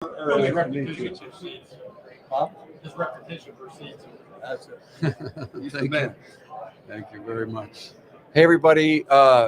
Just repetition precedes. Huh? Just repetition precedes. That's it. He's the man. Thank you very much. Hey everybody,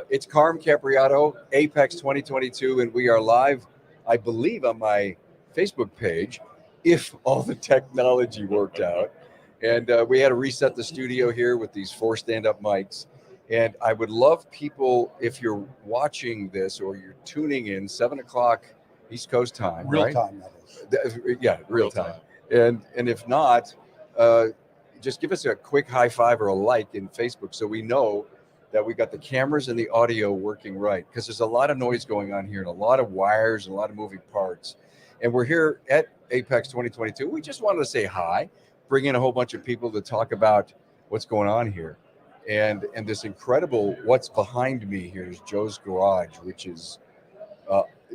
it's Carm Capriato, AAPEX 2022, and we are live, I believe, on my Facebook page, if all the technology worked out. And we had to reset the studio here with these 4 stand-up mics. And I would love people, if you're watching this or you're tuning in, 7 o'clock East Coast time, Real right? time, that is. Yeah, real time. And if not, just give us a quick high five or a like in Facebook so we know that we got the cameras and the audio working right, because there's a lot of noise going on here and a lot of wires and a lot of moving parts. And we're here at AAPEX 2022. We just wanted to say hi, bring in a whole bunch of people to talk about what's going on here. And this incredible, what's behind me here is Joe's Garage, which is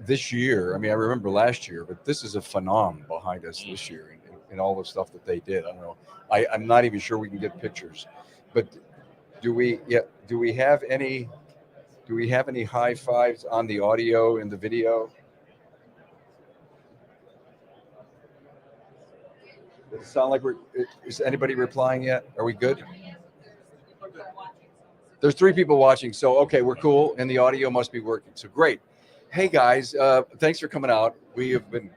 this year. I mean, I remember last year, but this is a phenom behind us this year and all the stuff that they did. I don't know. I'm not even sure we can get pictures, but do we have any high fives on the audio and the video? Does it sound like is anybody replying yet? Are we good? There's 3 people watching, so okay, we're cool, and the audio must be working, so great. Hey guys, thanks for coming out. We have been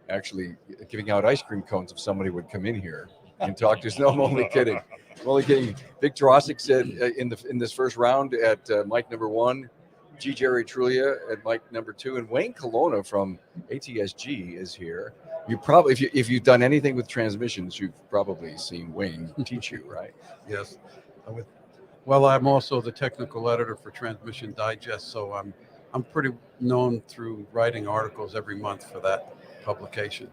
actually giving out ice cream cones if somebody would come in here and talk to us. No, I'm only kidding. I'm only kidding. Vic Tarasic said in this first round at mic number 1, G. Jerry Trulia at mic number 2, and Wayne Colonna from ATSG is here. You probably, if you've done anything with transmissions, you've probably seen Wayne teach you, right? Yes. Well, I'm also the technical editor for Transmission Digest, so I'm pretty known through writing articles every month for that publication.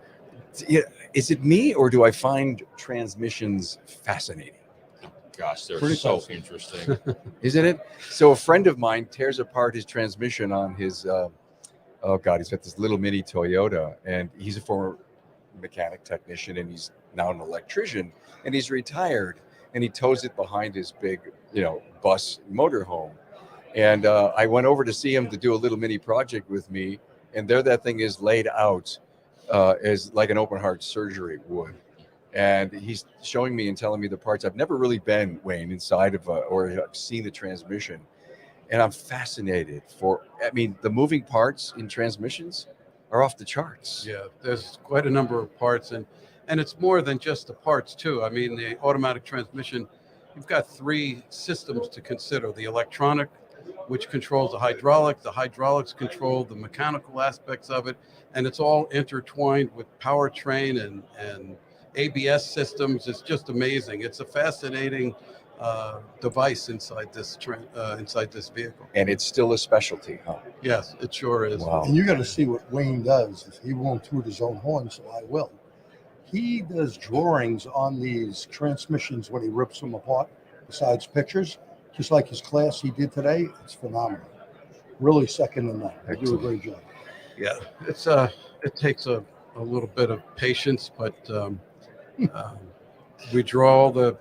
Yeah, is it me or do I find transmissions fascinating? Gosh, they're Pretty so fascinating. interesting. Isn't it? So a friend of mine tears apart his transmission on his, oh God, he's got this little mini Toyota, and he's a former mechanic technician, and he's now an electrician, and he's retired, and he tows it behind his big, bus motorhome. And I went over to see him to do a little mini project with me, and there that thing is laid out as like an open heart surgery would. And he's showing me and telling me the parts. I've never really been, Wayne, inside of or seen the transmission. And I'm fascinated the moving parts in transmissions are off the charts. Yeah, there's quite a number of parts, and it's more than just the parts too. I mean, the automatic transmission, you've got 3 systems to consider: the electronic, which controls the hydraulics control the mechanical aspects of it, and it's all intertwined with powertrain and ABS systems. It's just amazing. It's a fascinating device inside this vehicle. And it's still a specialty, huh? Yes, it sure is. Wow. And you got to see what Wayne does. He won't toot his own horn, so I will. He does drawings on these transmissions when he rips them apart, besides pictures. Just like his class he did today, it's phenomenal. Really second to none. They do a great job. Yeah, it's it takes a little bit of patience, but we draw all the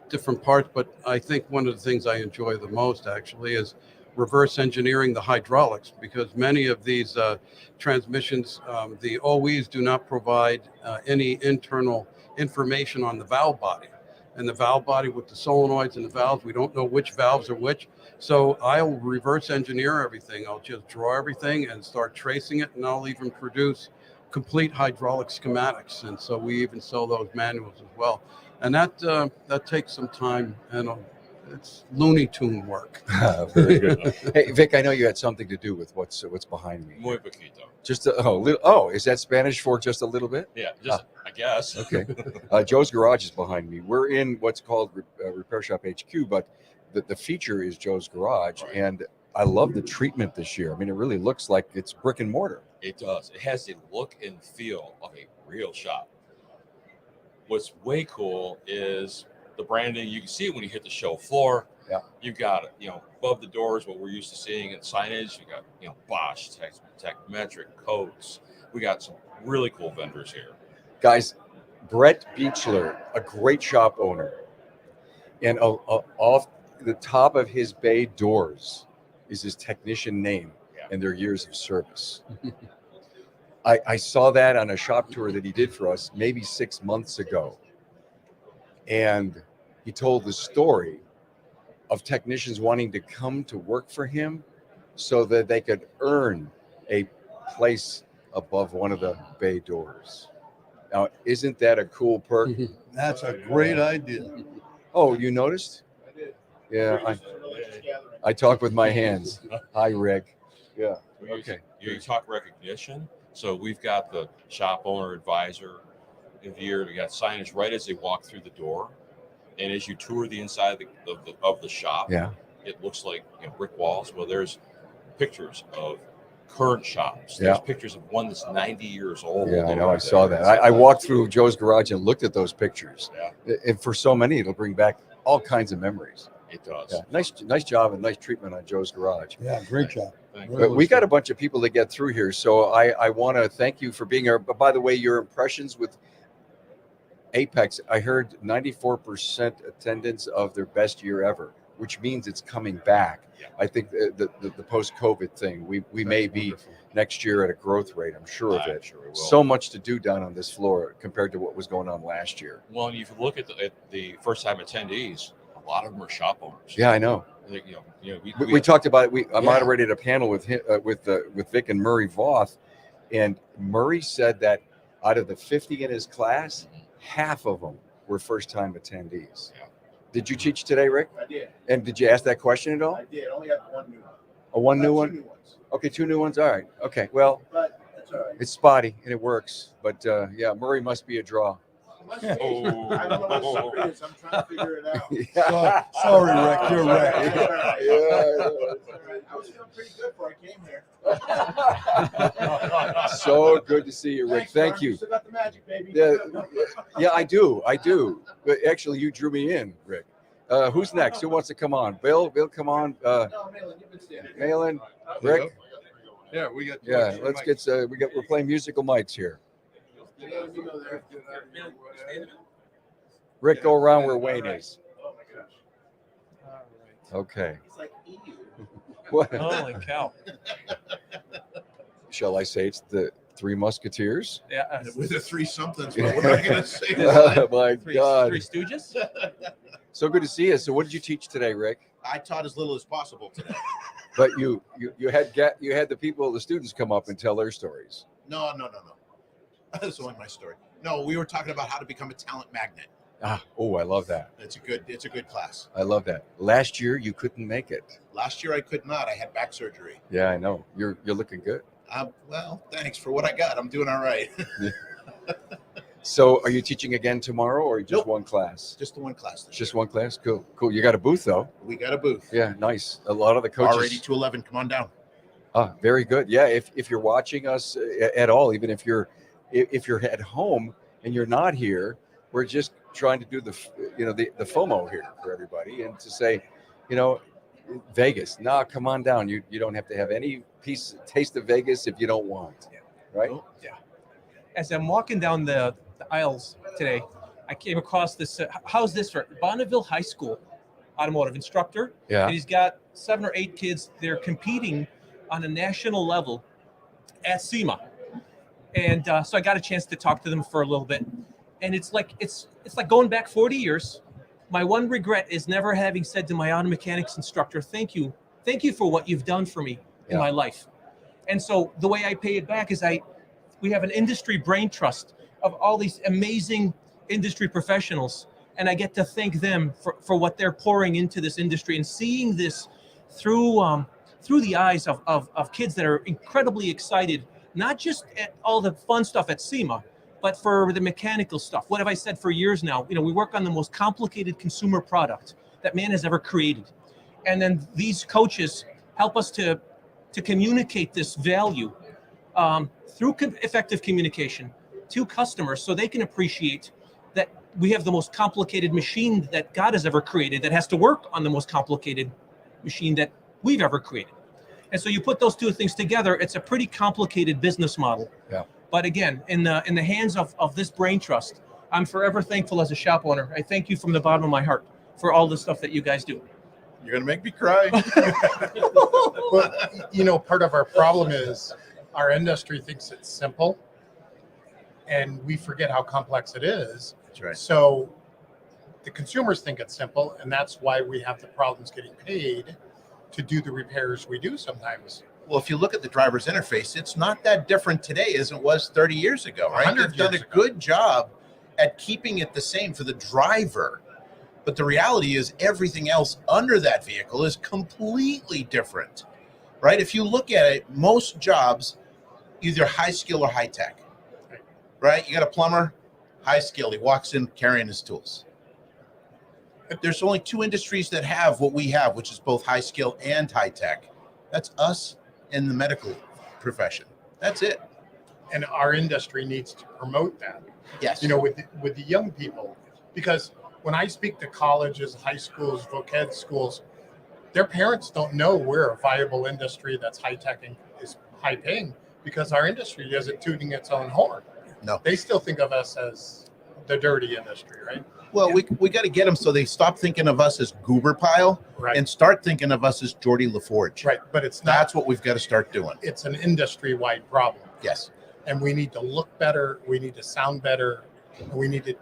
different parts. But I think one of the things I enjoy the most actually is reverse engineering the hydraulics, because many of these transmissions, the OEs do not provide any internal information on the valve body. And the valve body with the solenoids and the valves, we don't know which valves are which. So I'll reverse engineer everything. I'll just draw everything and start tracing it, and I'll even produce complete hydraulic schematics. And so we even sell those manuals as well. And that takes some time, and it's Looney Tune work. Very good. Hey, Vic, I know you had something to do with what's behind me. Muy poquito. Just is that Spanish for just a little bit? Yeah, just I guess. Okay. Joe's Garage is behind me. We're in what's called Repair Shop HQ, but the feature is Joe's Garage, Right. and I love the treatment this year. I mean, it really looks like it's brick and mortar. It does. It has the look and feel of a real shop. What's way cool is the branding. You can see it when you hit the show floor. Yeah. You've got it, above the doors, what we're used to seeing in signage. You got, Bosch, Techmetric, Coates. We got some really cool vendors here. Guys, Brett Beechler, a great shop owner, and off the top of his bay doors is his technician name and their years of service. I saw that on a shop tour that he did for us maybe 6 months ago. And he told the story of technicians wanting to come to work for him so that they could earn a place above one of the bay doors. Now, isn't that a cool perk? That's a great idea. Oh, you noticed? Yeah, I talk with my hands. Hi, Rick. Yeah. Okay. You talk recognition. So we've got the shop owner advisor of the year. We got signage right as they walk through the door, and as you tour the inside of the shop, Yeah. it looks like brick walls. Well, there's pictures of current shops. There's Yeah. pictures of one that's 90 years old. Yeah, I know. I saw that. I walked through Joe's garage and looked at those pictures. Yeah, And for so many, it'll bring back all kinds of memories. it does. Yeah. Nice job and nice treatment on Joe's garage. Yeah, great job. Thank But we got a bunch of people to get through here, so I want to thank you for being here. But by the way, your impressions with AAPEX, I heard 94% attendance of their best year ever, which means it's coming back. Yeah. I think the post-COVID thing, we may be next year at a growth rate. I'm sure of I'm it. sure we will. So much to do down on this floor compared to what was going on last year. Well, and if you look at the first-time attendees, a lot of them are shop owners. Yeah, I know. I think, We talked about it. I Yeah. moderated a panel with him, with Vic and Murray Voth, and Murray said that out of the 50 in his class, half of them were first-time attendees. Yeah. Did you teach today, Rick? I did. And did you ask that question at all? I did. Only have one new one. One new Two one? new ones. Okay, 2 new ones. All right. Okay. Well, But that's all right. it's spotty and it works, but yeah, Murray must be a draw. I don't know what the secret is. I'm trying to figure it out. Sorry, Rick, you're right. I was feeling pretty good before I came here. So good to see you, Rick. Thanks, Thank Mark. you. Still got the magic, baby. Yeah, I do. But actually, you drew me in, Rick. Who's next? Who wants to come on? Bill, come on. No, Malin, you've been standing. Malin, Rick. Yeah, we got. Yeah, let's get. We're playing musical mics here. Malin, you go there. Rick, go around where Wayne is. Oh my gosh. Okay. It's like EU. What Holy cow. shall I say? It's the Three Musketeers. Yeah. With the three somethings, but what am I going to say? Oh my Three God! Stooges? So good to see you. So, what did you teach today, Rick? I taught as little as possible today. But you had the people, the students, come up and tell their stories. No. That's only my story. No, we were talking about how to become a talent magnet. Oh, I love that. It's a good class. I love that. Last year you couldn't make it. Last year I could not. I had back surgery. Yeah, I know. You're looking good. Well, thanks for what I got. I'm doing all right. So, are you teaching again tomorrow, or just Nope. one class? Just the one class. Just one class. Cool. You got a booth though. We got a booth. Yeah, nice. A lot of the coaches. R80 to 11. Come on down. Very good. Yeah, if you're watching us at all, even if you're at home and you're not here, we're just trying to do the FOMO here for everybody and to say, Vegas. Nah, come on down. You don't have to have any taste of Vegas if you don't want. Right? Oh, Yeah. As I'm walking down the aisles today, I came across this. How's this for Bonneville High School automotive instructor? Yeah. And he's got 7 or 8 kids. They're competing on a national level at SEMA. And so I got a chance to talk to them for a little bit. And it's like going back 40 years. My one regret is never having said to my auto mechanics instructor, thank you for what you've done for me in my life. And so the way I pay it back is we have an industry brain trust of all these amazing industry professionals. And I get to thank them for what they're pouring into this industry and seeing this through the eyes of kids that are incredibly excited, not just at all the fun stuff at SEMA, but for the mechanical stuff. What have I said for years now? We work on the most complicated consumer product that man has ever created. And then these coaches help us to communicate this value through effective communication to customers so they can appreciate that we have the most complicated machine that God has ever created that has to work on the most complicated machine that we've ever created. And so you put those two things together, it's a pretty complicated business model. Yeah. But again, in the hands of this brain trust, I'm forever thankful as a shop owner. I thank you from the bottom of my heart for all the stuff that you guys do. You're going to make me cry. Well, part of our problem is our industry thinks it's simple. and we forget how complex it is. That's right. So the consumers think it's simple, and that's why we have the problems getting paid to do the repairs we do sometimes. Well, if you look at the driver's interface, it's not that different today as it was 30 years ago, right? 100 They've done a years ago. good job at keeping it the same for the driver. But the reality is everything else under that vehicle is completely different, right? If you look at it, most jobs, either high skill or high tech, right? You got a plumber, high skill. He walks in carrying his tools. There's only two industries that have what we have, which is both high skill and high tech. That's us and the medical profession. That's it. And our industry needs to promote that, Yes. you know, with the young people, because when I speak to colleges, high schools, voc ed schools, their parents don't know we're a viable industry that's high tech and is high paying, because our industry isn't tooting its own horn. No. They still think of us as the dirty industry, right? Well, we got to get them so they stop thinking of us as goober pile Right. and start thinking of us as Geordie LaForge. Right. But it's not, That's what we've got to start doing. it's an industry wide problem. Yes. And we need to look better. We need to sound better. And we need to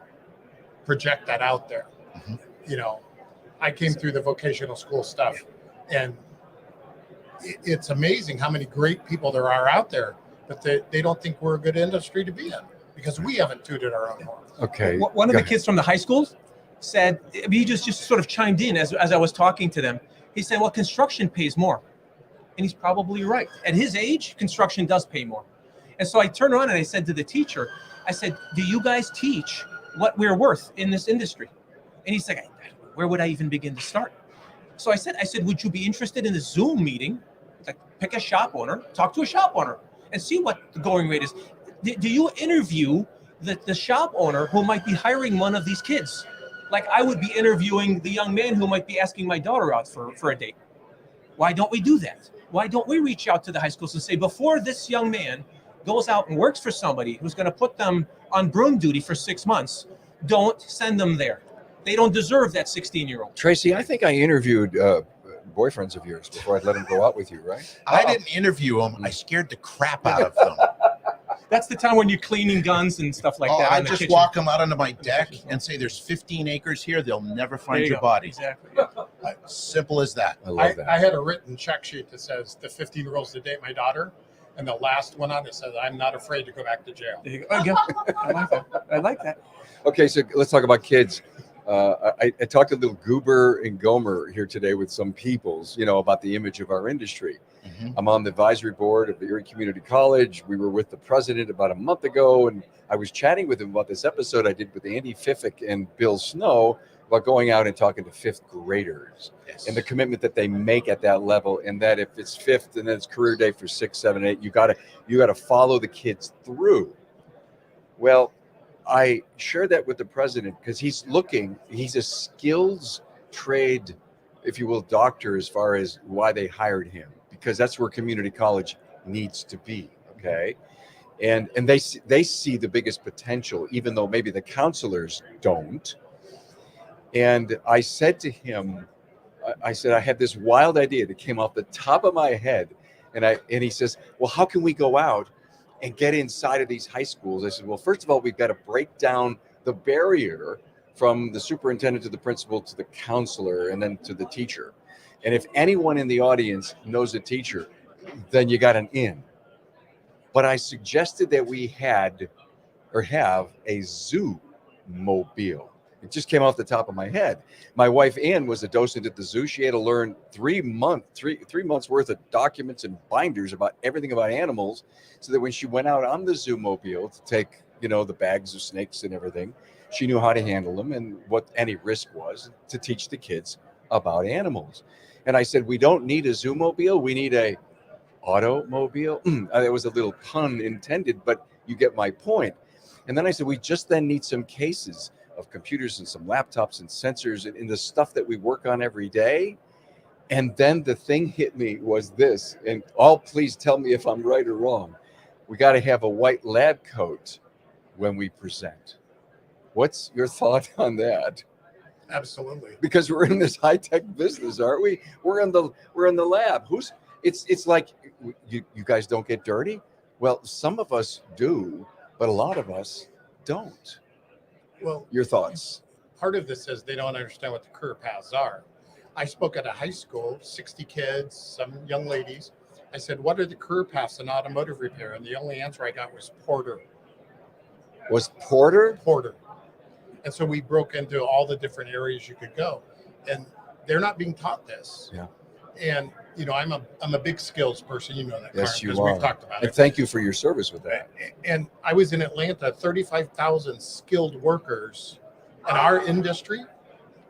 project that out there. Mhm. You know, I came through the vocational school stuff, and it's amazing how many great people there are out there, but they don't think we're a good industry to be in because we haven't tooted our own horn. Okay. One of go the kids from the high schools said, he just sort of chimed in as I was talking to them. He said, well, construction pays more. And he's probably right. At his age, construction does pay more. And so I turned around and I said to the teacher, I said, do you guys teach what we're worth in this industry? And he's like, where would I even begin to start? So I said, would you be interested in a Zoom meeting? Like, pick a shop owner, talk to a shop owner, and see what the going rate is. Do you interview the shop owner who might be hiring one of these kids? Like I would be interviewing the young man who might be asking my daughter out for a date. Why don't we do that? Why don't we reach out to the high schools and say, before this young man goes out and works for somebody who's going to put them on broom duty for 6 months, don't send them there. They don't deserve that 16-year-old. Tracy, I think I interviewed boyfriends of yours before I'd let them go out with you, right? I didn't interview them. I scared the crap out of them. That's the time when you're cleaning guns and stuff like that. I in the just kitchen. walk them out onto my deck and say, there's 15 acres here. They'll never There find you your go. body. Exactly. Simple as that. I love that. I had a written check sheet that says the 15 rules to date my daughter, and the last one on it says I'm not afraid to go back to jail. There you go. Again, I like that. I like that. Okay, so let's talk about kids. I talked to little Goober and Gomer here today with some peoples, about the image of our industry. Mhm. I'm on the advisory board of the Erie Community College. We were with the president about a month ago, and I was chatting with him about this episode I did with Andy Fiffick and Bill Snow about going out and talking to fifth graders Yes. and the commitment that they make at that level, and that if it's fifth and then it's career day for 6, 7, 8, you gotta follow the kids through. Well, I share that with the president because he's a skills trade, if you will, doctor as far as why they hired him, because that's where community college needs to be. Okay. And they see the biggest potential, even though maybe the counselors don't. And I said to him, I said, I had this wild idea that came off the top of my head. And he says, well, how can we go out and get inside of these high schools? I said, well, first of all, we've got to break down the barrier from the superintendent to the principal to the counselor and then to the teacher. And if anyone in the audience knows a teacher, then you got an in. But I suggested that we have a zoo mobile. It just came off the top of my head. My wife Ann was a docent at the zoo. She had to learn 3 months worth of documents and binders about everything about animals, so that when she went out on the zoo mobile to take, the bags of snakes and everything, she knew how to handle them and what any risk was to teach the kids about animals. And I said, we don't need a zoo mobile. We need a automobile. There was a little pun intended, but you get my point. And then I said, we just then need some cases of computers and some laptops and sensors and the stuff that we work on every day. And then the thing hit me was this, and please tell me if I'm right or wrong. We got to have a white lab coat when we present. What's your thought on that? Absolutely. Because we're in this high-tech business, aren't we? We're in the lab. It's like you guys don't get dirty? Well, some of us do, but a lot of us don't. Well, Your thoughts? part of this is they don't understand what the career paths are. I spoke at a high school, 60 kids, some young ladies. I said, what are the career paths in automotive repair? And the only answer I got was porter. Was Porter? Porter. And so we broke into all the different areas you could go. And they're not being taught this. Yeah. And, you know, I'm a big skills person, you know that, Yes, Carm, you because are. we've talked about And it. thank you for your service with that. And I was in Atlanta, 35,000 skilled workers, and our industry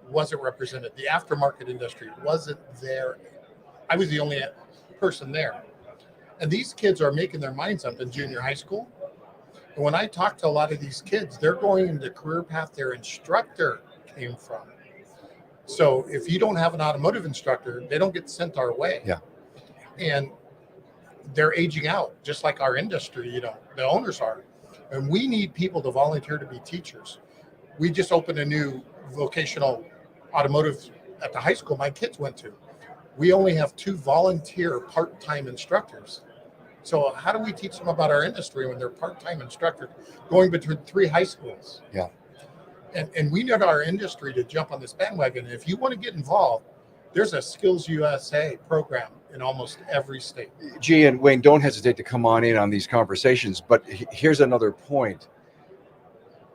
wasn't represented. The aftermarket industry wasn't there. I was the only person there. And these kids are making their minds up in junior high school. And when I talk to a lot of these kids, they're going into the career path their instructor came from. So if you don't have an automotive instructor, they don't get sent our way. Yeah. And they're aging out, just like our industry, you know, the owners are. And we need people to volunteer to be teachers. We just opened a new vocational automotive at the high school my kids went to. We only have 2 volunteer part-time instructors. So how do we teach them about our industry when they're part-time instructors going between 3 high schools? Yeah. And we need our industry to jump on this bandwagon. If you want to get involved, there's a Skills USA program in almost every state. G and Wayne, don't hesitate to come on in on these conversations. But here's another point.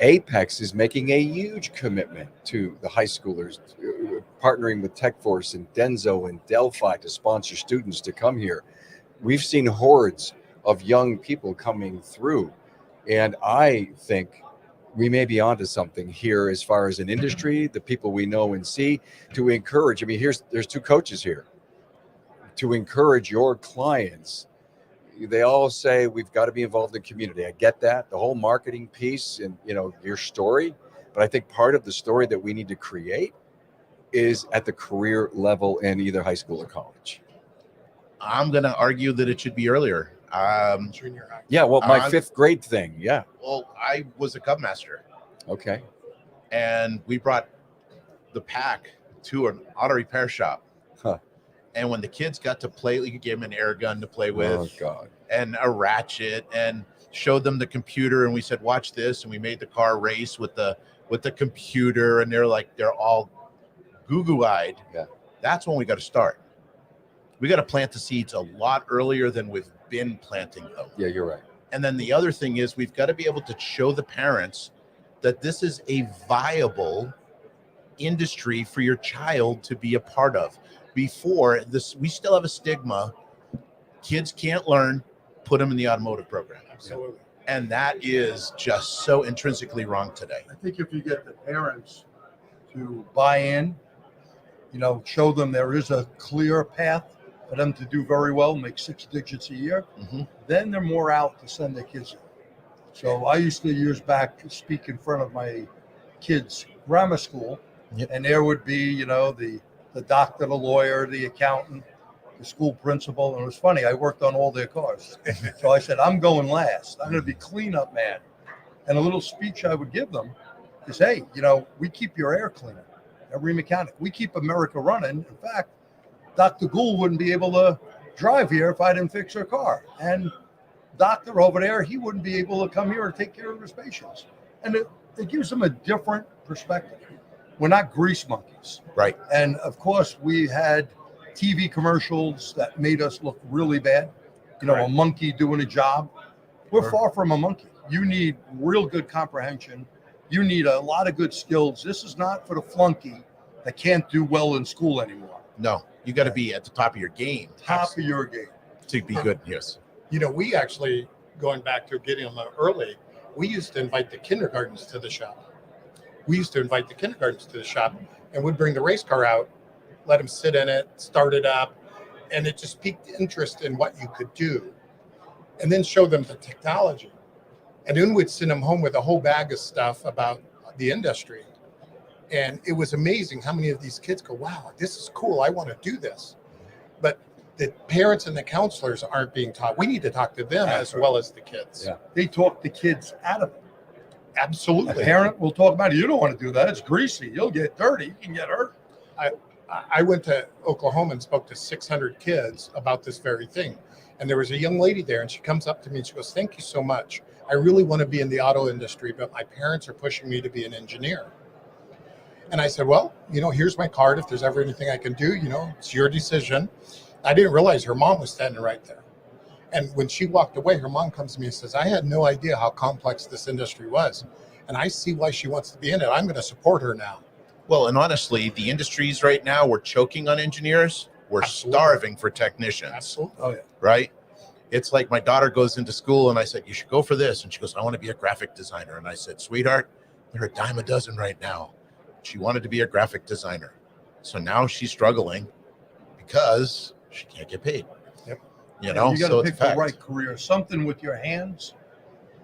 AAPEX is making a huge commitment to the high schoolers, partnering with TechForce and Denso and Delphi to sponsor students to come here. We've seen hordes of young people coming through, and I think we may be onto something here as far as an industry, the people we know and see, to encourage. I mean, there's 2 coaches here to encourage your clients. They all say we've got to be involved in community. I get that, the whole marketing piece and, you know, your story. But I think part of the story that we need to create is at the career level in either high school or college. I'm going to argue that it should be earlier. Junior high. Yeah, well, my 5th grade thing. Yeah. Well, I was a Cub Master, Okay. and we brought the pack to an auto repair shop. Huh. And when the kids got to play, we could give them an air gun to play with. Oh, God. And a ratchet, and showed them the computer, and we said, watch this, and we made the car race with the computer, and they're all goo-goo-eyed. Yeah. That's when we got to start. We got to plant the seeds a lot earlier than we've been planting them. Yeah, you're right. And then the other thing is we've got to be able to show the parents that this is a viable industry for your child to be a part of. Before this, we still have a stigma. Kids can't learn, put them in the automotive program. Absolutely. And that is just so intrinsically wrong today. I think if you get the parents to buy in, you know, show them there is a clear path for them to do very well, make 6 digits a year, Mhm. then they're more out to send their kids in. So I used to years back speak in front of my kids' grammar school, Yep. and there would be, you know, the doctor, the lawyer, the accountant, the school principal, and it was funny. I worked on all their cars, so I said, "I'm going last. I'm going to be cleanup man." And a little speech I would give them is, "Hey, you know, we keep your air cleaner, every mechanic. We keep America running. In fact, Dr. Gould wouldn't be able to drive here if I didn't fix her car. And doctor over there, he wouldn't be able to come here and take care of his patients." And it gives them a different perspective. We're not grease monkeys. Right. And of course, we had TV commercials that made us look really bad. You know, a monkey doing a job. We're Sure. far from a monkey. You need real good comprehension. You need a lot of good skills. This is not for the flunky that can't do well in school anymore. No, you got to be at the top of your game Top of your game. to be good. Yes. You know, we actually, going back to getting them early, we used to invite the kindergartens to the shop. And we'd bring the race car out, let them sit in it, start it up, and it just piqued interest in what you could do. And then show them the technology. And then we'd send them home with a whole bag of stuff about the industry. And it was amazing how many of these kids go, wow, this is cool. I want to do this. But the parents and the counselors aren't being taught. We need to talk to them as well as the kids. Yeah. They talk the kids out of it. A Absolutely. parent will talk about it. You don't want to do that. It's greasy. You'll get dirty. You can get hurt. I went to Oklahoma and spoke to 600 kids about this very thing. And there was a young lady there, and she comes up to me and she goes, "Thank you so much. I really want to be in the auto industry, but my parents are pushing me to be an engineer. And I said, well, here's my card. If there's ever anything I can do, it's your decision. I didn't realize her mom was standing right there. And when she walked away, her mom comes to me and says, I had no idea how complex this industry was. And I see why she wants to be in it. I'm going to support her now. Well, and honestly, the industries right now, we're choking on engineers. We're Absolutely. Starving for technicians. Absolutely. Oh, yeah. Right? It's like my daughter goes into school and I said, you should go for this. And she goes, I want to be a graphic designer. And I said, sweetheart, they're a dime a dozen right now. She wanted to be a graphic designer. So now she's struggling because she can't get paid. Yep. You got so to it's pick a fact. the right career. Something with your hands,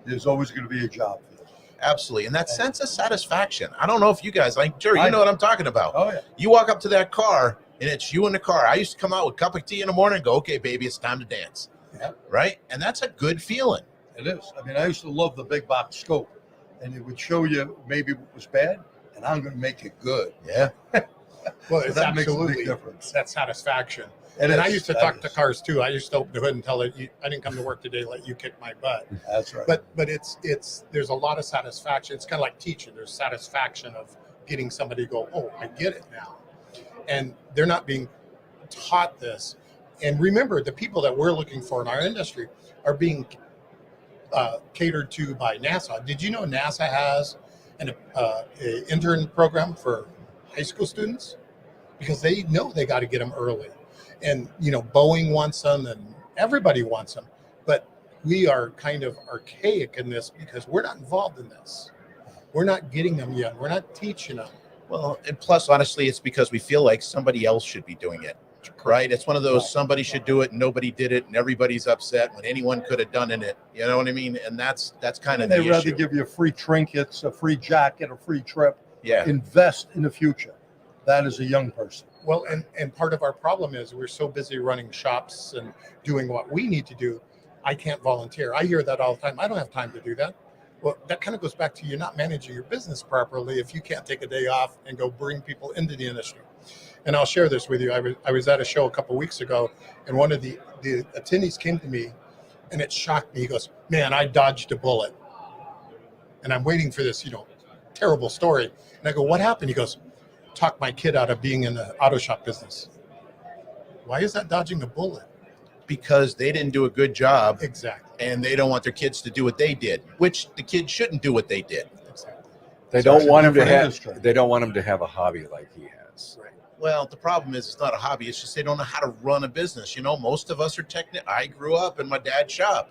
there's always going to be a job for you. Absolutely. And that sense of satisfaction. I don't know if you guys, Jerry, I you know know. what I'm talking about. Oh, yeah. You walk up to that car and it's you in the car. I used to come out with a cup of tea in the morning and go, okay, baby, it's time to dance. Yeah. Right? And that's a good feeling. It is. I mean, I used to love the big box scope, and it would show you maybe what was bad, and I'm going to make it good. Yeah. Well, So it's that makes a big absolutely difference. that satisfaction. It And I is. used to That talk to is. cars too. I used to open the hood and tell it, I didn't come to work today, let you kick my butt. That's right. But it's there's a lot of satisfaction. It's kind of like teaching. There's satisfaction of getting somebody to go, oh, I get it now. And they're not being taught this. And remember, the people that we're looking for in our industry are being catered to by NASA. Did you know NASA has an intern program for high school students? Because they know they got to get them early. And, Boeing wants them and everybody wants them. But we are kind of archaic in this because we're not involved in this. We're not getting them yet. We're not teaching them. Well, and plus, honestly, it's because we feel like somebody else should be doing it. Right? It's one of those somebody should do it and nobody did it and everybody's upset when anyone could have done it. You know what I mean? And that's kind of the They'd rather issue. give you free trinkets, a free jacket, a free trip. Yeah. Invest in the future. That is a young person. Well, and part of our problem is we're so busy running shops and doing what we need to do. I can't volunteer. I hear that all the time. I don't have time to do that. Well, that kind of goes back to you not managing your business properly if you can't take a day off and go bring people into the industry. And I'll share this with you. I was at a show a couple of weeks ago, and one of the attendees came to me, and it shocked me. He goes, man, I dodged a bullet. And I'm waiting for this, terrible story. And I go, what happened? He goes, talked my kid out of being in the auto shop business. Why is that dodging a bullet? Because they didn't do a good job Exactly. and they don't want their kids to do what they did, which the kids shouldn't do what they did. Exactly. They So don't it's a want him to different have. industry. They don't want him to have a hobby like he has. Right. Well, the problem is it's not a hobby. It's just they don't know how to run a business. Most of us are I grew up in my dad's shop,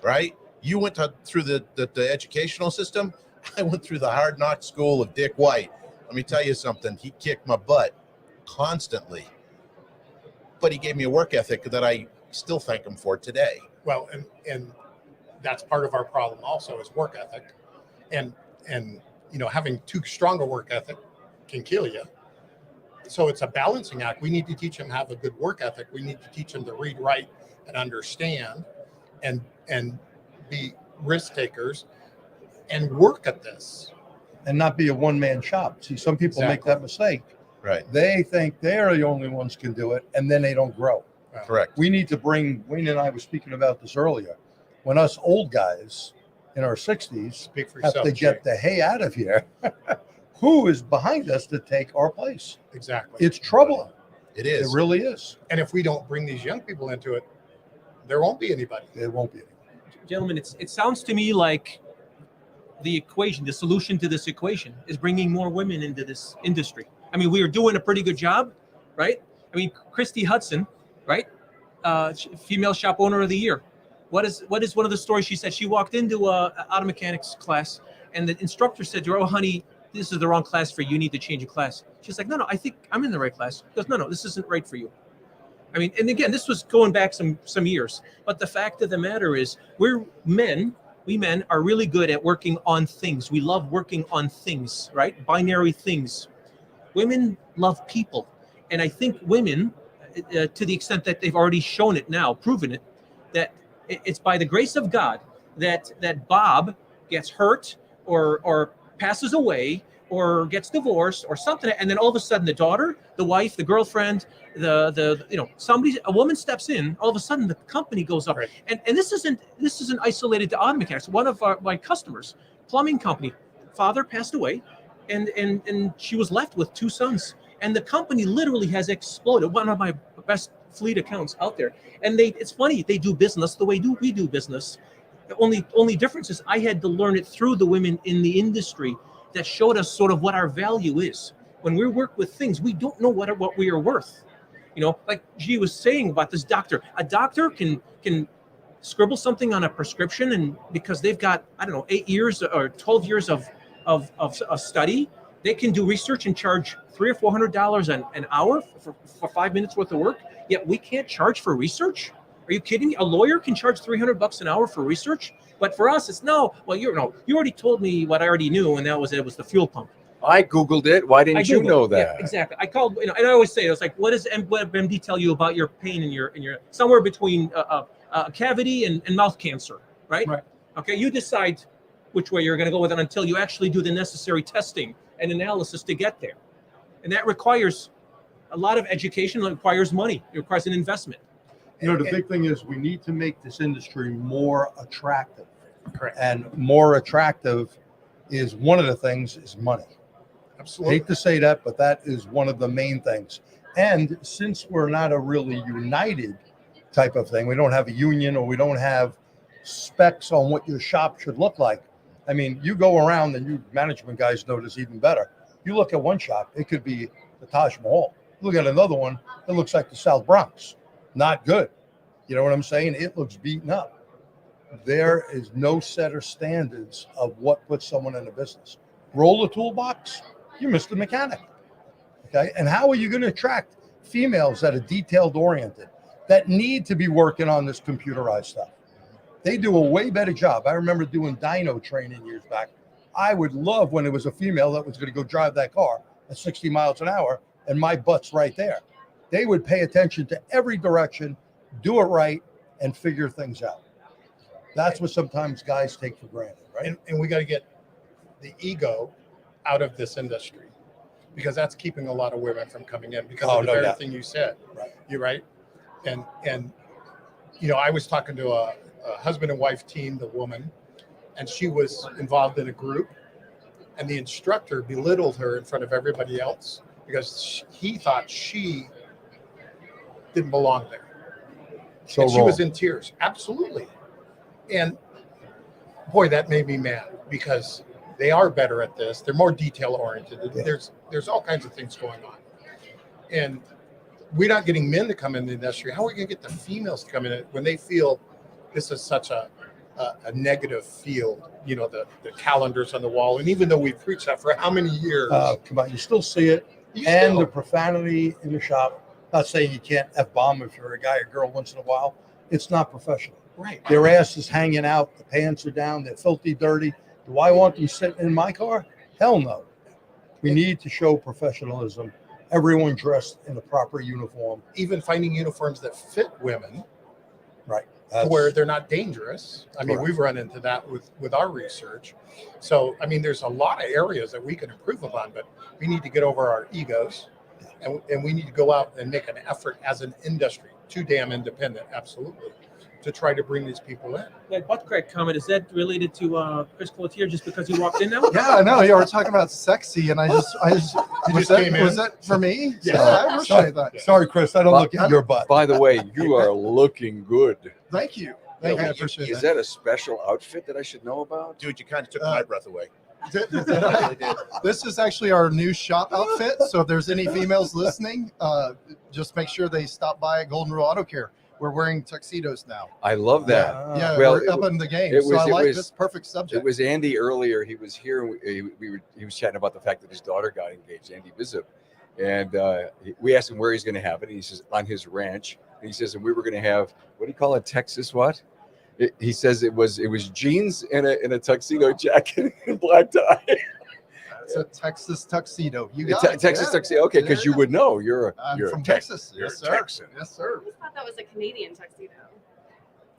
right? You went through the educational system. I went through the hard knock school of Dick White. Let me tell you something. He kicked my butt constantly, but he gave me a work ethic that I still thank him for today. Well, and that's part of our problem also is work ethic. And having too strong a work ethic can kill you. So it's a balancing act. We need to teach them to have a good work ethic. We need to teach them to read, write, and understand and be risk takers and work at this. And not be a one-man shop. See, some people make Exactly. that mistake. Right. They think they're the only ones can do it, and then they don't grow. Correct. We need to bring, Wayne and I were speaking about this earlier, when us old guys in our 60s Speak for have yourself. to get the hay out of here, who is behind us to take our place? Jay. Exactly. It's troubling. It It is. really is. And if we don't bring these young people into it, there won't be anybody. It won't be. Gentlemen, it sounds to me like the solution to this equation is bringing more women into this industry. I mean, we are doing a pretty good job, right? I mean, Christy Hudson, right? Female shop owner of the year. What is one of the stories she said? She walked into a auto mechanics class and the instructor said to her, "Oh, honey, this is the wrong class for you. You need to change your class." She's like, "No, I think I'm in the right class." She goes, "No, this isn't right for you." I mean, and again, this was going back some years, but the fact of the matter is we men are really good at working on things. We love working on things, right? Binary things. Women love people. And I think women, to the extent that they've already shown it now, proven it, that it's by the grace of God that Bob gets hurt or passes away or gets divorced or something, and then all of a sudden the daughter, the wife, the girlfriend, a woman steps in, all of a sudden the company goes up. Right. And this isn't isolated to auto mechanics. One of my customers, plumbing company, father passed away, and she was left with 2 sons, and the company literally has exploded. One of my best fleet accounts out there, and it's funny, they do business the way we do business. The only difference is I had to learn it through the women in the industry that showed us sort of what our value is. When we work with things, we don't know what we are worth. Like G was saying about this doctor. A doctor can scribble something on a prescription, and because they've got, I don't know, 8 years or 12 years of study, they can do research and charge $300 or $400 an hour for 5 minutes worth of work. Yet we can't charge for research. Are you kidding me? A lawyer can charge $300 an hour for research, but for us, it's no. Well, you already told me what I already knew, and it was the fuel pump. I Googled it. Why didn't you know that? Yeah, exactly. I called, and I always say, I was like, what does MD tell you about your pain in your somewhere between cavity and mouth cancer, right? Right. Okay, you decide which way you're going to go with it until you actually do the necessary testing and analysis to get there. And that requires a lot of education. It requires money. It requires an investment. The big thing is we need to make this industry more attractive. Correct. And more attractive is one of the things is money. Absolutely. Hate to say that, but that is one of the main things. And since we're not a really united type of thing, we don't have a union or we don't have specs on what your shop should look like. I mean, you go around, and you management guys know this even better. You look at one shop, it could be the Taj Mahal. Look at another one, it looks like the South Bronx. Not good. You know what I'm saying? It looks beaten up. There is no set or standards of what puts someone in a business. Roll the toolbox, you missed the mechanic. Okay. And how are you going to attract females that are detailed oriented, that need to be working on this computerized stuff? They do a way better job. I remember doing dyno training years back. I would love when it was a female that was going to go drive that car at 60 miles an hour, and my butt's right there. They would pay attention to every direction, do it right, and figure things out. That's what sometimes guys take for granted, right? And we got to get the ego out of this industry, because that's keeping a lot of women from coming in because of the very thing you said. Right. You're right. And I was talking to a husband and wife team, the woman, and she was involved in a group, and the instructor belittled her in front of everybody else because he thought she didn't belong there. So and she wrong. was in tears. Absolutely. And boy, that made me mad because they are better at this. They're more detail oriented. Yeah. There's all kinds of things going on. And we're not getting men to come in the industry. How are we going to get the females to come in when they feel this is such a negative field? The calendars on the wall. And even though we've preached that for how many years? Come on, you still see it. The profanity in the shop. Not saying you can't F-bomb if you're a guy or girl once in a while. It's not professional. Right. Their ass is hanging out. The pants are down. They're filthy dirty. Do I want them sitting in my car? Hell no. We need to show professionalism. Everyone dressed in a proper uniform. Even finding uniforms that fit women. Right. Where they're not dangerous. I mean, Correct. we've run into that with our research. So, I mean, there's a lot of areas that we can improve upon, but we need to get over our egos, and we need to go out and make an effort as an industry, too damn independent, absolutely, to try to bring these people in. That butt crack comment, is that related to Chris Cloutier just because he walked in now? Yeah, no, you were talking about sexy, and I just was that for me? Yeah. I appreciate that. Sorry, Chris. I don't look at your butt. By the way, you are looking good. Thank you. Thank you. I appreciate Is that. that a special outfit that I should know about? Dude, you kind of took my breath away. This is actually our new shop outfit. So if there's any females listening, just make sure they stop by Golden Rule Auto Care. We're wearing tuxedos now. I love that. Yeah, Well, we're up in the game. it So I was- like it was- this perfect subject. It was Andy earlier. He was here. And he was chatting about the fact that his daughter got engaged, Andy Bishop. And we asked him where he's going to have it. And he says, on his ranch. And he says, and we were going to have, what do you call it? Texas what? He says it was jeans and a tuxedo jacket and black tie. It's a Texas tuxedo. You got it. Texas Yeah. tuxedo. Okay, because you Yeah. would know. You're I'm a from Tex- Texas. You're Yes, a sir. Texan. Yes, sir. I always thought that was a Canadian tuxedo.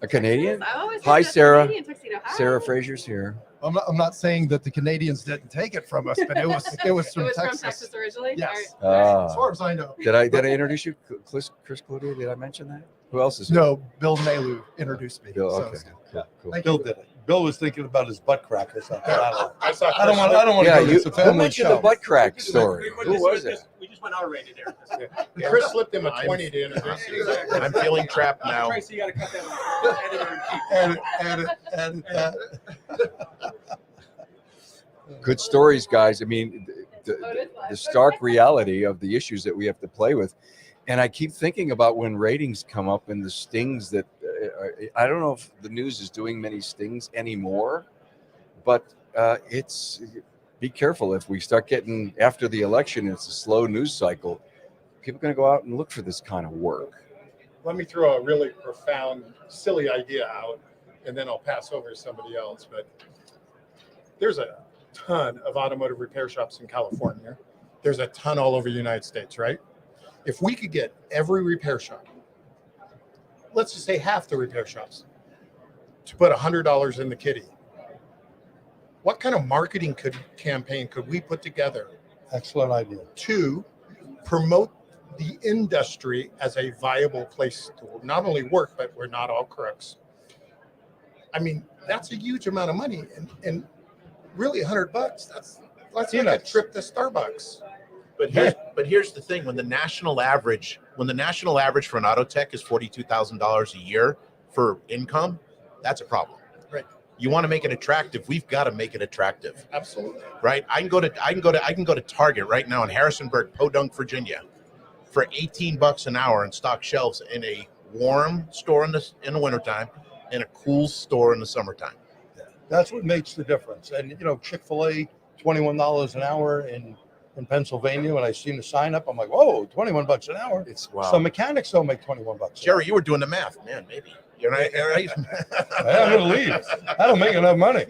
A Canadian? I always Hi, thought that's a Sarah. Canadian tuxedo. Hi. Sarah Frazier's here. I'm not saying that the Canadians didn't take it from us, but it was from It was from Texas. Texas originally? Yes. All right. As far as I know. Did I introduce you, Chris Cloutier? Did I mention that? Who else is here? No, Bill Malu introduced me. Bill, So okay. it's good. Cool, cool. Thank Bill you. did it. Bill was thinking about his butt crack or something. I saw I don't want. I don't want Yeah, to go. you It's a who family mentioned show. the butt crack story? Who was it? We just went R-rated there. Chris slipped him a 20 to introduce you. I'm feeling trapped now. Tracy, you got to cut that one. And Good stories, guys. I mean, the stark reality of the issues that we have to play with. And I keep thinking about when ratings come up and the stings that I don't know if the news is doing many stings anymore, but it's be careful if we start getting after the election. It's a slow news cycle. People are going to go out and look for this kind of work. Let me throw a really profound, silly idea out, and then I'll pass over to somebody else. But there's a ton of automotive repair shops in California. There's a ton all over the United States, right? If we could get every repair shop, let's just say half the repair shops, to put $100 in the kitty, what kind of marketing campaign could we put together excellent idea. to promote the industry as a viable place to not only work, but we're not all crooks? I mean, that's a huge amount of money, and really $100. That's like a Peanuts. trip to Starbucks. But here's the thing: when the national average for an auto tech is $42,000 a year for income, that's a problem. Right. You want to make it attractive, we've got to make it attractive. Absolutely. Right? I can go to Target right now in Harrisonburg, Podunk, Virginia, for $18 an hour and stock shelves in a warm store in the wintertime and a cool store in the summertime. That's what makes the difference. And you know, Chick-fil-A, $21 an hour in Pennsylvania. When I seen the sign up, I'm like, whoa, $21 an hour. It's wow. Some mechanics don't make $21. Jerry, you were doing the math, man. Maybe you're right. I'm gonna leave. I don't make enough money.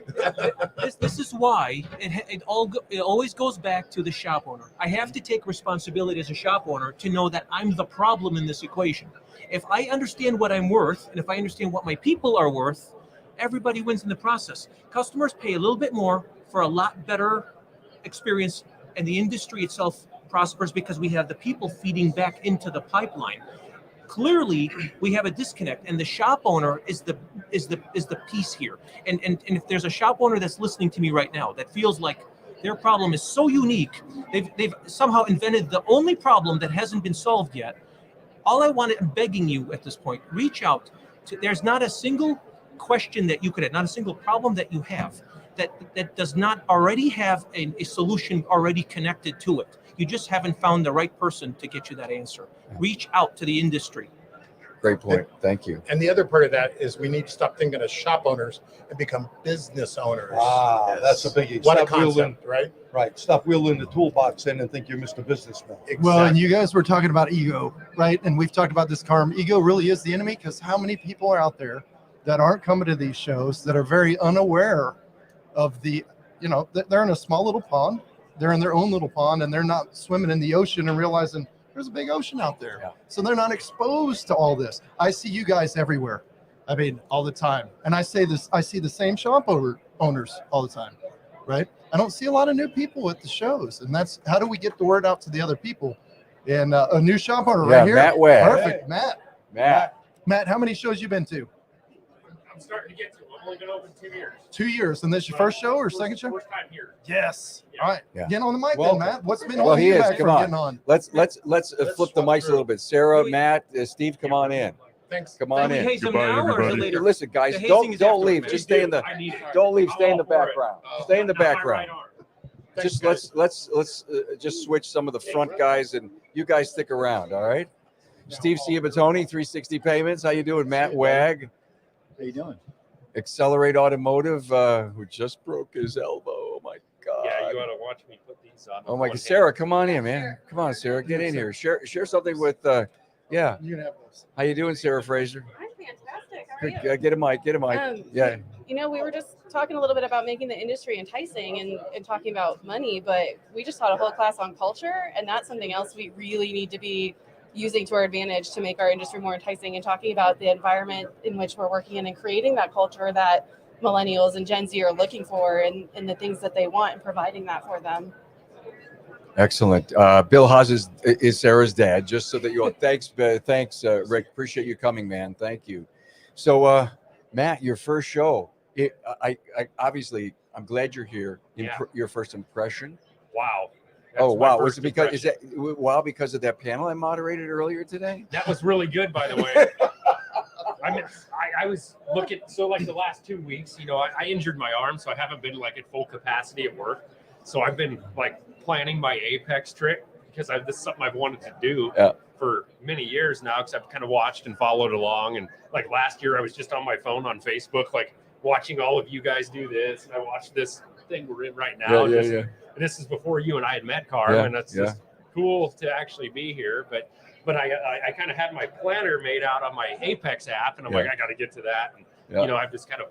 This is why it always goes back to the shop owner. I have to take responsibility as a shop owner to know that I'm the problem in this equation. If I understand what I'm worth, and if I understand what my people are worth, everybody wins in the process. Customers pay a little bit more for a lot better experience, and the industry itself prospers because we have the people feeding back into the pipeline. Clearly, we have a disconnect, and the shop owner is the piece here. And if there's a shop owner that's listening to me right now that feels like their problem is so unique, they've somehow invented the only problem that hasn't been solved yet. All I'm begging you at this point, reach out. There's not a single question that you could have, not a single problem that you have that does not already have a solution already connected to it. You just haven't found the right person to get you that answer. Reach out to the industry. Great point. Thank you. And the other part of that is we need to stop thinking as shop owners and become business owners. Ah, that's a biggie. What a Stop wielding, concept, right? right. Stop wheeling the toolbox in and think you're Mr. Businessman. Well, and you guys were talking about ego, right? And we've talked about this, Carm. Ego really is the enemy, because how many people are out there that aren't coming to these shows that are very unaware of the, you know, they're in a small little pond. They're in their own little pond, and they're not swimming in the ocean and realizing there's a big ocean out there. Yeah. So they're not exposed to all this. I see you guys everywhere. I mean, all the time. And I see the same shop owners all the time, right? I don't see a lot of new people at the shows. And that's, how do we get the word out to the other people? And a new shop owner right here. Matt Webb. Perfect. Matt, how many shows you been to? I'm starting to get to. I've only been open 2 years. 2 years. And this your first show or second show? First time here. Yes. Yeah. All right. Yeah. Get on the mic Welcome. then, Matt. What's been Well, holding he you is. back Come from on. getting on? Let's flip the swap mics a through. little bit. Sarah, Matt, Steve, come on in. Thanks. Come on Do we in. haze them now or is it later? Listen, guys, The hazing don't is afterwards, leave. man. Just stay in the I need- don't leave. Stay in the I'm all for it. background. Stay in the Not my background. right arm. Thanks, Just guys. let's just switch some of the front guys, and you guys stick around. All right. Steve Ciabatoni, 360 Payments. How you doing, Matt Wag? How you doing? Accelerate Automotive, who just broke his elbow. Oh my God. Yeah, you want to watch me put these on. Oh my God, Sarah, come on in, man. Come on, Sarah, get in here. Share something with. Yeah. You can have those. How you doing, Sarah Fraser? I'm fantastic. How are you? Get a mic. Get a mic. Yeah. You know, we were just talking a little bit about making the industry enticing and talking about money, but we just taught a whole class on culture, and that's something else we really need to be using to our advantage to make our industry more enticing, and talking about the environment in which we're working in and creating that culture that millennials and Gen Z are looking for and the things that they want and providing that for them. Excellent. Bill Haas is Sarah's dad, just so that you all, thanks, Rick. Appreciate you coming, man. Thank you. So, Matt, your first show, I obviously, I'm glad you're here. Your first impression. Wow. Wow. Was it because of that panel I moderated earlier today? That was really good, by the way. I was looking, so like the last 2 weeks, I injured my arm, so I haven't been like at full capacity at work. So I've been like planning my AAPEX trip because this is something I've wanted to do for many years now, because I've kind of watched and followed along. And like last year, I was just on my phone on Facebook, like watching all of you guys do this. And I watched this thing we're in right now. And this is before you and I had met, Carm, and that's just cool to actually be here. But I kind of had my planner made out on my AAPEX app, and I'm like, I got to get to that. And, I've just kind of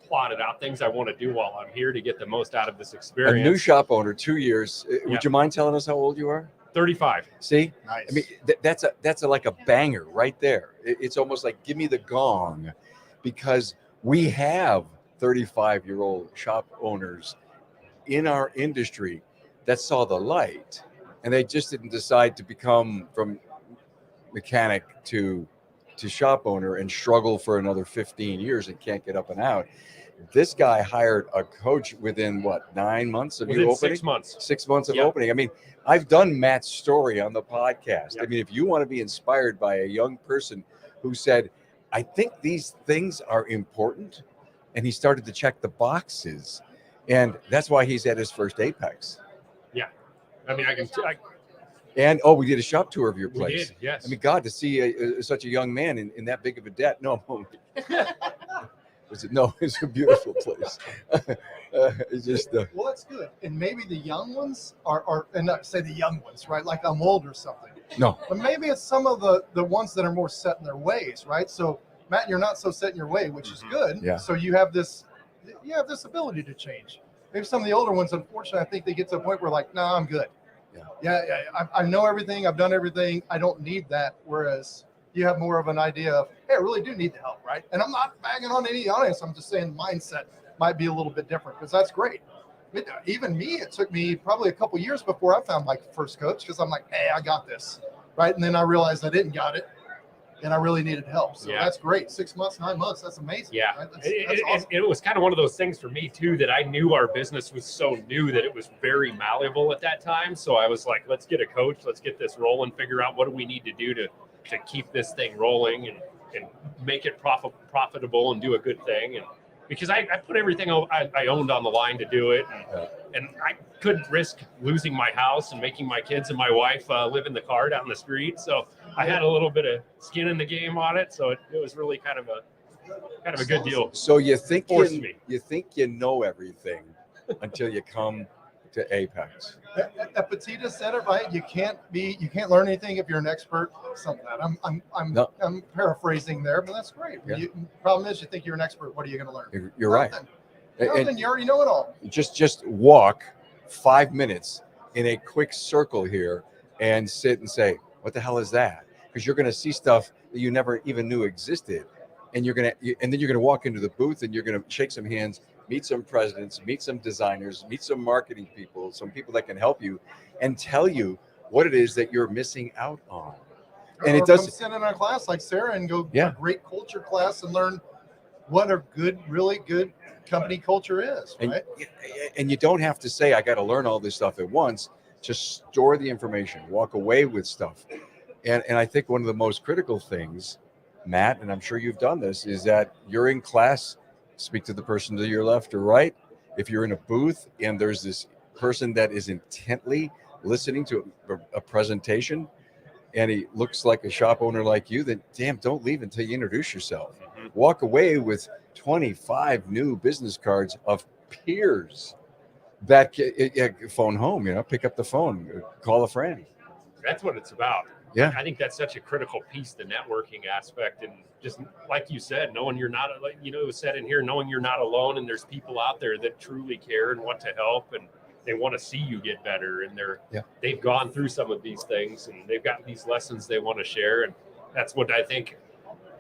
plotted out things I want to do while I'm here to get the most out of this experience. A new shop owner, 2 years. Would you mind telling us how old you are? 35. See, Nice. I mean, that's like a banger right there. It's almost like give me the gong, because we have 35-year-old shop owners in our industry that saw the light, and they just didn't decide to become from mechanic to shop owner and struggle for another 15 years and can't get up and out. This guy hired a coach within 9 months of you opening? 6 months. 6 months of opening. I mean, I've done Matt's story on the podcast. I mean, if you want to be inspired by a young person who said, I think these things are important, and he started to check the boxes, and that's why he's at his first AAPEX. Yeah. I mean, And we did a shop tour of your place. We did, yes. I mean, God, to see such a young man in that big of a debt. No, it's a beautiful place. It's just well, that's good. And maybe the young ones are and not say the young ones, right? Like I'm old or something. No. But maybe it's some of the ones that are more set in their ways, right? So Matt, you're not so set in your way, which is good. Yeah. So you have this ability to change. Maybe some of the older ones, unfortunately, I think they get to a point where like, no, I'm good. Yeah. I know everything. I've done everything. I don't need that. Whereas you have more of an idea of, hey, I really do need the help, right? And I'm not bagging on any audience. I'm just saying mindset might be a little bit different, because that's great. Even me, it took me probably a couple years before I found my first coach, because I'm like, hey, I got this, right? And then I realized I didn't got it, and I really needed help. So that's great. 6 months, 9 months, that's amazing. Yeah, right? That's awesome. It was kind of one of those things for me too, that I knew our business was so new that it was very malleable at that time. So I was like, let's get a coach, let's get this rolling, figure out what do we need to do to keep this thing rolling and make it profitable and do a good thing. And because I put everything I owned on the line to do it, and I couldn't risk losing my house and making my kids and my wife live in the car down the street. So I had a little bit of skin in the game on it. So it was really kind of a good deal. So you think you know everything until you come to AAPEX. Epictetus said it right. You can't learn anything if you're an expert. Something that I'm paraphrasing there, but that's great. Yeah. Problem is, you think you're an expert. What are you going to learn? You're right. Nothing. You already know it all. Just walk 5 minutes in a quick circle here and sit and say, what the hell is that? Because you're going to see stuff that you never even knew existed. And then you're going to walk into the booth and you're going to shake some hands, meet some presidents, meet some designers, meet some marketing people, some people that can help you and tell you what it is that you're missing out on. And it does sit in our class like Sarah and go Yeah. a great culture class and learn what a good, really good company culture is, right? And you don't have to say, I got to learn all this stuff at once. Just store the information, walk away with stuff. And I think one of the most critical things, Matt, and I'm sure you've done this, is that you're in class, speak to the person to your left or right. If you're in a booth and there's this person that is intently listening to a presentation and he looks like a shop owner like you, then damn, don't leave until you introduce yourself. Mm-hmm. Walk away with 25 new business cards of peers that phone home, pick up the phone, call a friend. That's what it's about. Yeah. I think that's such a critical piece, the networking aspect. And just like you said, knowing you're not, it was said in here, knowing you're not alone and there's people out there that truly care and want to help and they want to see you get better. And they've gone through some of these things and they've got these lessons they want to share. And that's what I think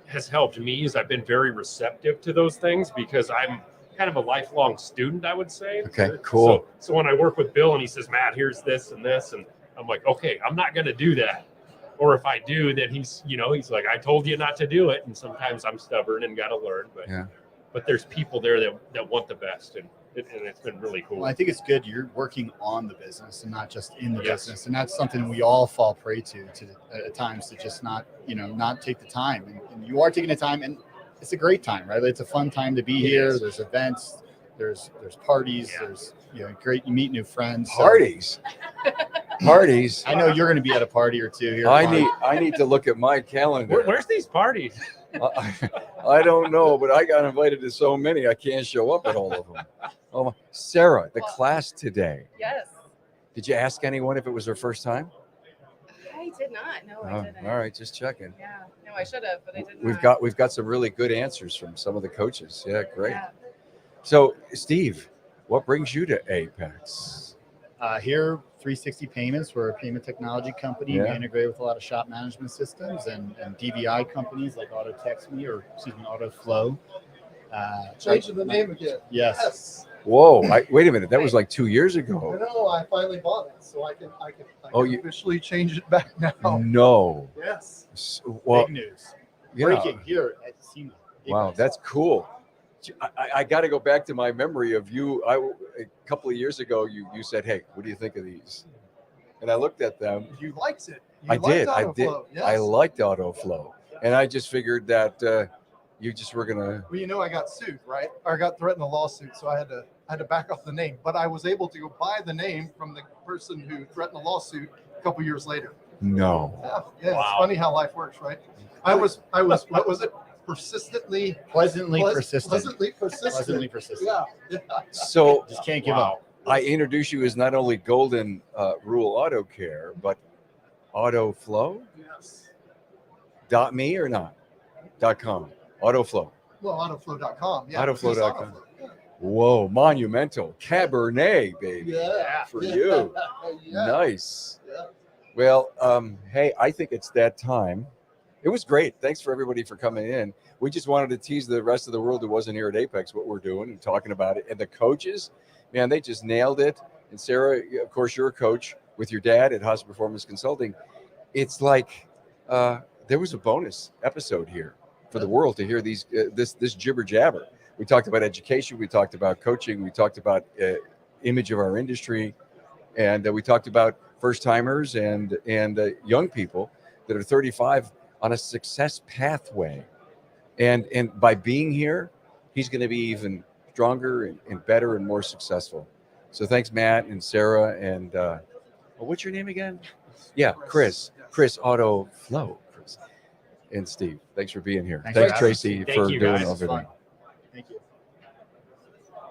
has helped me is I've been very receptive to those things because I'm kind of a lifelong student, I would say. Okay, cool. So when I work with Bill and he says, Matt, here's this and this, and I'm like, okay, I'm not going to do that. Or if I do, then he's like, I told you not to do it. And sometimes I'm stubborn and got to learn, but there's people there that want the best, and it's been really cool. Well, I think it's good you're working on the business and not just in the Yes. business, and that's something we all fall prey to at times, to just not take the time, and you are taking the time, and it's a great time, right? It's a fun time to be here. Yes. There's events, there's parties, there's great, you meet new friends. So Parties. Parties. I know you're going to be at a party or two here. I need to look at my calendar. Where's these parties? I don't know, but I got invited to so many I can't show up at all of them. Oh, Sarah, the class today. Yes. Did you ask anyone if it was their first time? I did not. No, I didn't. All right, just checking. Yeah. No, I should have, but I did not. We've got some really good answers from some of the coaches. Yeah, great. Yeah. So, Steve, what brings you to AAPEX? Here, 360 Payments. We're a payment technology company. Yeah. We integrate with a lot of shop management systems and DVI companies like AutoFlow. Changing the name again. Yes. Whoa! Wait a minute. That was like 2 years I ago. know. I finally bought it, so I can Oh, you officially change it back now. no. Yes. Well, Big news. yeah. Breaking here at SEMA. Wow, that's cool. I got to go back to my memory of you. A couple of years ago, you said, "Hey, what do you think of these?" And I looked at them. You liked it. You I did. liked I did. AutoFlow, yes. I liked AutoFlow, and I just figured that you just were gonna. Well, I got sued, right? Or I got threatened a lawsuit, so I had to back off the name. But I was able to go buy the name from the person who threatened the lawsuit a couple years later. No. Yeah, It's funny how life works, right? I was what was it? Pleasantly persistent. Pleasantly persistent. Pleasantly persistent. Yeah. So Just can't give up. I introduce you as not only Golden Rule Auto Care, but AutoFlow. Yes. .me or not? .com. AutoFlow. Well, autoflow.com. Yeah. Autoflow.com. just AutoFlow. Yeah. Whoa, monumental Cabernet, baby. Yeah. For you. Yeah. Nice. Yeah. Well, hey, I think it's that time. It was great. Thanks for everybody for coming in. We just wanted to tease the rest of the world who wasn't here at AAPEX what we're doing and talking about it. And the coaches, man, they just nailed it. And Sarah, of course, you're a coach with your dad at House Performance Consulting. It's like there was a bonus episode here for the world to hear these this jibber jabber. We talked about education. We talked about coaching. We talked about image of our industry, and we talked about first timers and young people that are 35 on a success pathway. And by being here, he's going to be even stronger and better and more successful. So thanks, Matt and Sarah and what's your name again? Yeah, Chris. Yes. Chris AutoFlow. Chris and Steve. Thanks for being here. Thanks Thanks for Tracy, Thank for you, doing guys. everything.